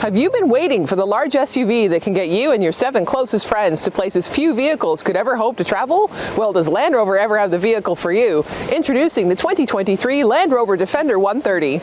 Have you been waiting for the large SUV that can get you and your 7 closest friends to places few vehicles could ever hope to travel? Well, does Land Rover ever have the vehicle for you? Introducing the 2023 Land Rover Defender 130.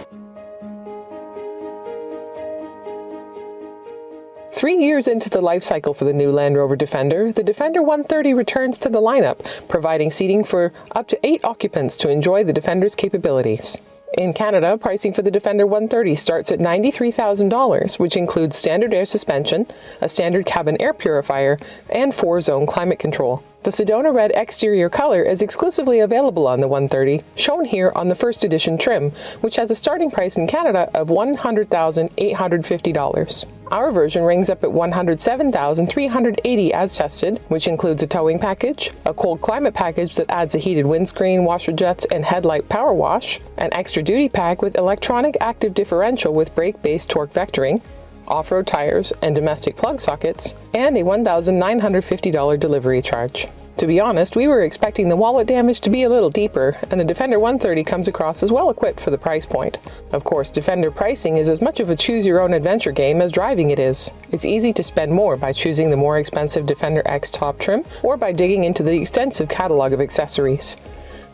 3 years into the life cycle for the new Land Rover Defender, the Defender 130 returns to the lineup, providing seating for up to 8 occupants to enjoy the Defender's capabilities. In Canada, pricing for the Defender 130 starts at $93,000, which includes standard air suspension, a standard cabin air purifier, and 4-zone climate control. The Sedona Red exterior color is exclusively available on the 130, shown here on the first edition trim, which has a starting price in Canada of $100,850. Our version rings up at $107,380 as tested, which includes a towing package, a cold climate package that adds a heated windscreen, washer jets, and headlight power wash, an extra duty pack with electronic active differential with brake-based torque vectoring, off-road tires and domestic plug sockets, and a $1,950 delivery charge. To be honest, we were expecting the wallet damage to be a little deeper, and the Defender 130 comes across as well equipped for the price point. Of course, Defender pricing is as much of a choose-your-own-adventure game as driving it is. It's easy to spend more by choosing the more expensive Defender X top trim, or by digging into the extensive catalog of accessories.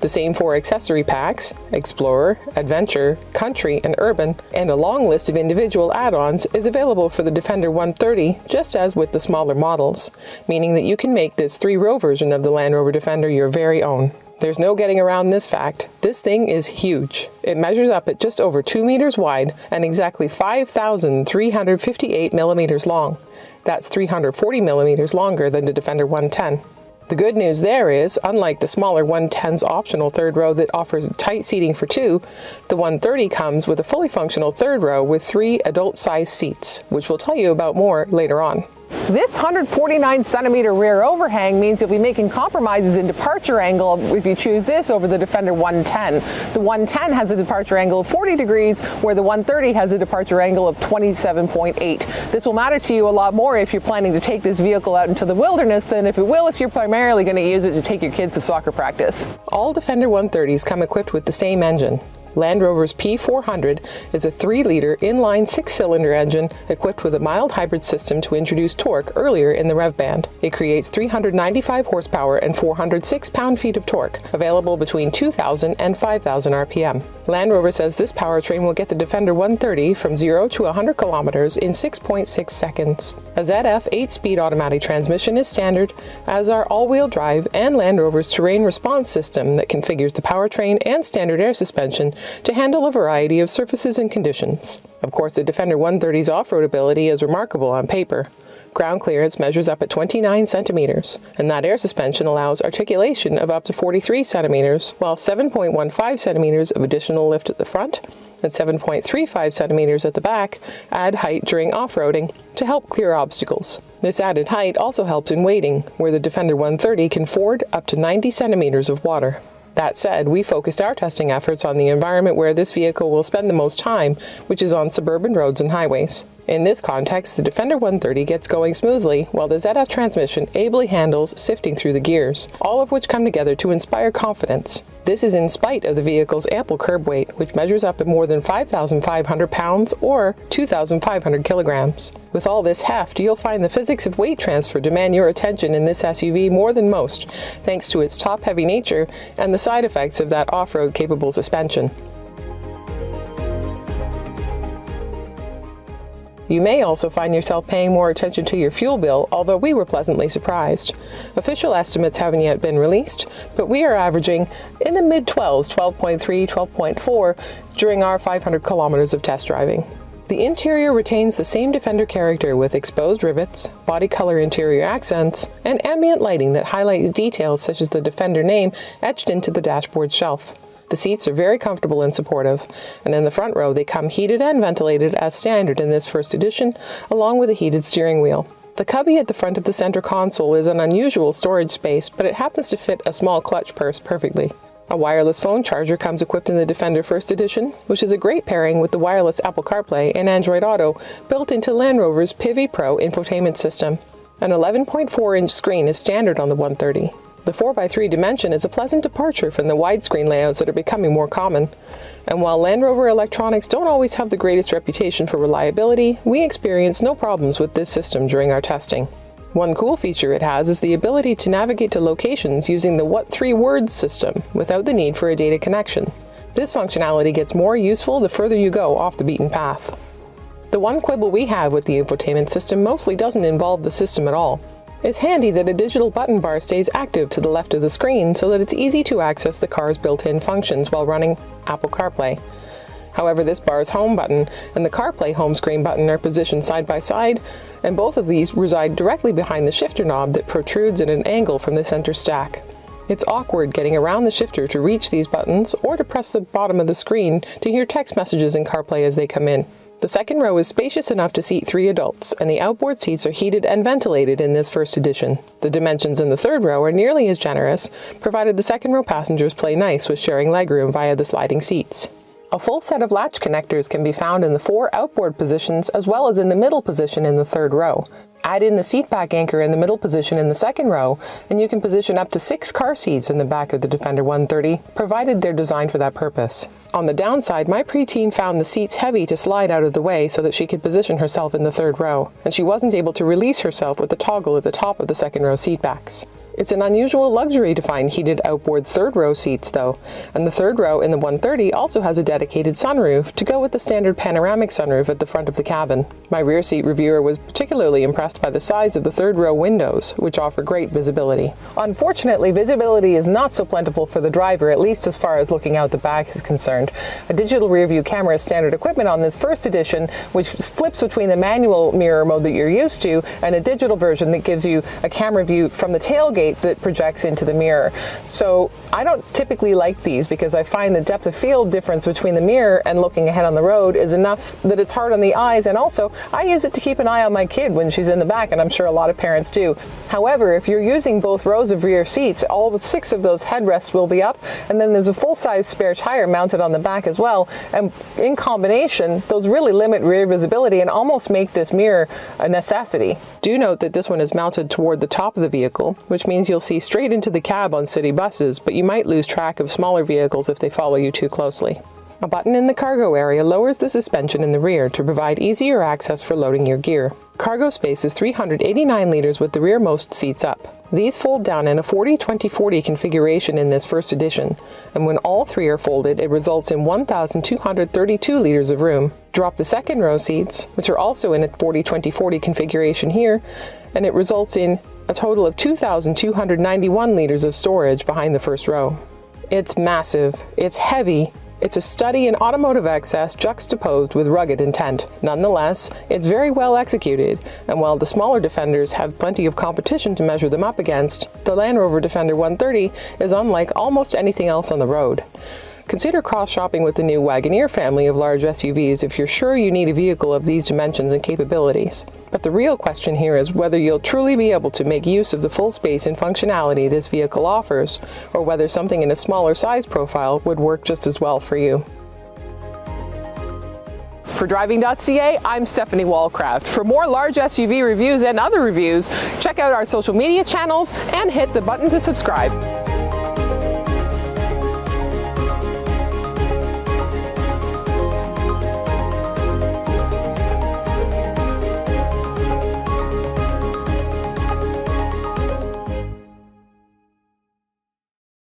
The same 4 accessory packs, Explorer, Adventure, Country, and Urban, and a long list of individual add-ons is available for the Defender 130, just as with the smaller models, meaning that you can make this 3-row version of the Land Rover Defender your very own. There's no getting around this fact. This thing is huge. It measures up at just over 2 meters wide and exactly 5,358 millimeters long. That's 340 millimeters longer than the Defender 110. The good news there is, unlike the smaller 110's optional 3rd row that offers tight seating for 2, the 130 comes with a fully functional 3rd row with 3 adult-sized seats, which we'll tell you about more later on. This 149-centimeter rear overhang means you'll be making compromises in departure angle if you choose this over the Defender 110. The 110 has a departure angle of 40 degrees, where the 130 has a departure angle of 27.8. This will matter to you a lot more if you're planning to take this vehicle out into the wilderness than if it will if you're primarily going to use it to take your kids to soccer practice. All Defender 130s come equipped with the same engine. Land Rover's P400 is a 3-liter inline 6-cylinder engine equipped with a mild hybrid system to introduce torque earlier in the rev band. It creates 395 horsepower and 406 pound-feet of torque, available between 2,000 and 5,000 RPM. Land Rover says this powertrain will get the Defender 130 from 0 to 100 kilometers in 6.6 seconds. A ZF 8-speed automatic transmission is standard, as are all-wheel drive and Land Rover's terrain response system that configures the powertrain and standard air suspension to handle a variety of surfaces and conditions. Of course, the Defender 130's off-road ability is remarkable on paper. Ground clearance measures up at 29 centimeters, and that air suspension allows articulation of up to 43 centimeters, while 7.15 centimeters of additional lift at the front and 7.35 centimeters at the back add height during off-roading to help clear obstacles. This added height also helps in wading, where the Defender 130 can ford up to 90 centimeters of water. That said, we focused our testing efforts on the environment where this vehicle will spend the most time, which is on suburban roads and highways. In this context, the Defender 130 gets going smoothly, while the ZF transmission ably handles sifting through the gears, all of which come together to inspire confidence. This is in spite of the vehicle's ample curb weight, which measures up at more than 5,500 pounds or 2,500 kilograms. With all this heft, you'll find the physics of weight transfer demand your attention in this SUV more than most, thanks to its top-heavy nature and the side effects of that off-road capable suspension. You may also find yourself paying more attention to your fuel bill, although we were pleasantly surprised. Official estimates haven't yet been released, but we are averaging in the mid-12s, 12.3, 12.4, during our 500 kilometers of test driving. The interior retains the same Defender character with exposed rivets, body color interior accents, and ambient lighting that highlights details such as the Defender name etched into the dashboard shelf. The seats are very comfortable and supportive, and in the front row they come heated and ventilated as standard in this first edition, along with a heated steering wheel. The cubby at the front of the center console is an unusual storage space, but it happens to fit a small clutch purse perfectly. A wireless phone charger comes equipped in the Defender First Edition, which is a great pairing with the wireless Apple CarPlay and Android Auto built into Land Rover's Pivi Pro infotainment system. An 11.4-inch screen is standard on the 130. The 4x3 dimension is a pleasant departure from the widescreen layouts that are becoming more common. And while Land Rover electronics don't always have the greatest reputation for reliability, we experienced no problems with this system during our testing. One cool feature it has is the ability to navigate to locations using the What 3 Words system without the need for a data connection. This functionality gets more useful the further you go off the beaten path. The one quibble we have with the infotainment system mostly doesn't involve the system at all. It's handy that a digital button bar stays active to the left of the screen so that it's easy to access the car's built-in functions while running Apple CarPlay. However, this bar's home button and the CarPlay home screen button are positioned side by side, and both of these reside directly behind the shifter knob that protrudes at an angle from the center stack. It's awkward getting around the shifter to reach these buttons or to press the bottom of the screen to hear text messages in CarPlay as they come in. The second row is spacious enough to seat 3 adults, and the outboard seats are heated and ventilated in this first edition. The dimensions in the third row are nearly as generous, provided the second row passengers play nice with sharing legroom via the sliding seats. A full set of latch connectors can be found in the 4 outboard positions as well as in the middle position in the third row. Add in the seat back anchor in the middle position in the second row, and you can position up to 6 car seats in the back of the Defender 130, provided they're designed for that purpose. On the downside, my preteen found the seats heavy to slide out of the way so that she could position herself in the third row, and she wasn't able to release herself with the toggle at the top of the second row seat backs. It's an unusual luxury to find heated outboard third row seats though, and the third row in the 130 also has a dedicated sunroof to go with the standard panoramic sunroof at the front of the cabin. My rear seat reviewer was particularly impressed by the size of the third row windows, which offer great visibility. Unfortunately, visibility is not so plentiful for the driver, at least as far as looking out the back is concerned. A digital rear view camera is standard equipment on this first edition, which flips between the manual mirror mode that you're used to and a digital version that gives you a camera view from the tailgate that projects into the mirror. So I don't typically like these because I find the depth of field difference between the mirror and looking ahead on the road is enough that it's hard on the eyes, and also I use it to keep an eye on my kid when she's in the back, and I'm sure a lot of parents do. However, if you're using both rows of rear seats, all 6 of those headrests will be up, and then there's a full-size spare tire mounted on the back as well, and in combination those really limit rear visibility and almost make this mirror a necessity. Do note that this one is mounted toward the top of the vehicle, which means you'll see straight into the cab on city buses, but you might lose track of smaller vehicles if they follow you too closely. A button in the cargo area lowers the suspension in the rear to provide easier access for loading your gear. Cargo space is 389 liters with the rearmost seats up. These fold down in a 40-20-40 configuration in this first edition, and when all 3 are folded, it results in 1,232 liters of room. Drop the second row seats, which are also in a 40-20-40 configuration here, and it results in a total of 2,291 liters of storage behind the first row. It's massive, it's heavy, it's a study in automotive excess juxtaposed with rugged intent. Nonetheless, it's very well executed, and while the smaller Defenders have plenty of competition to measure them up against, the Land Rover Defender 130 is unlike almost anything else on the road. Consider cross-shopping with the new Wagoneer family of large SUVs if you're sure you need a vehicle of these dimensions and capabilities. But the real question here is whether you'll truly be able to make use of the full space and functionality this vehicle offers, or whether something in a smaller size profile would work just as well for you. For Driving.ca, I'm Stephanie Wallcraft. For more large SUV reviews and other reviews, check out our social media channels and hit the button to subscribe.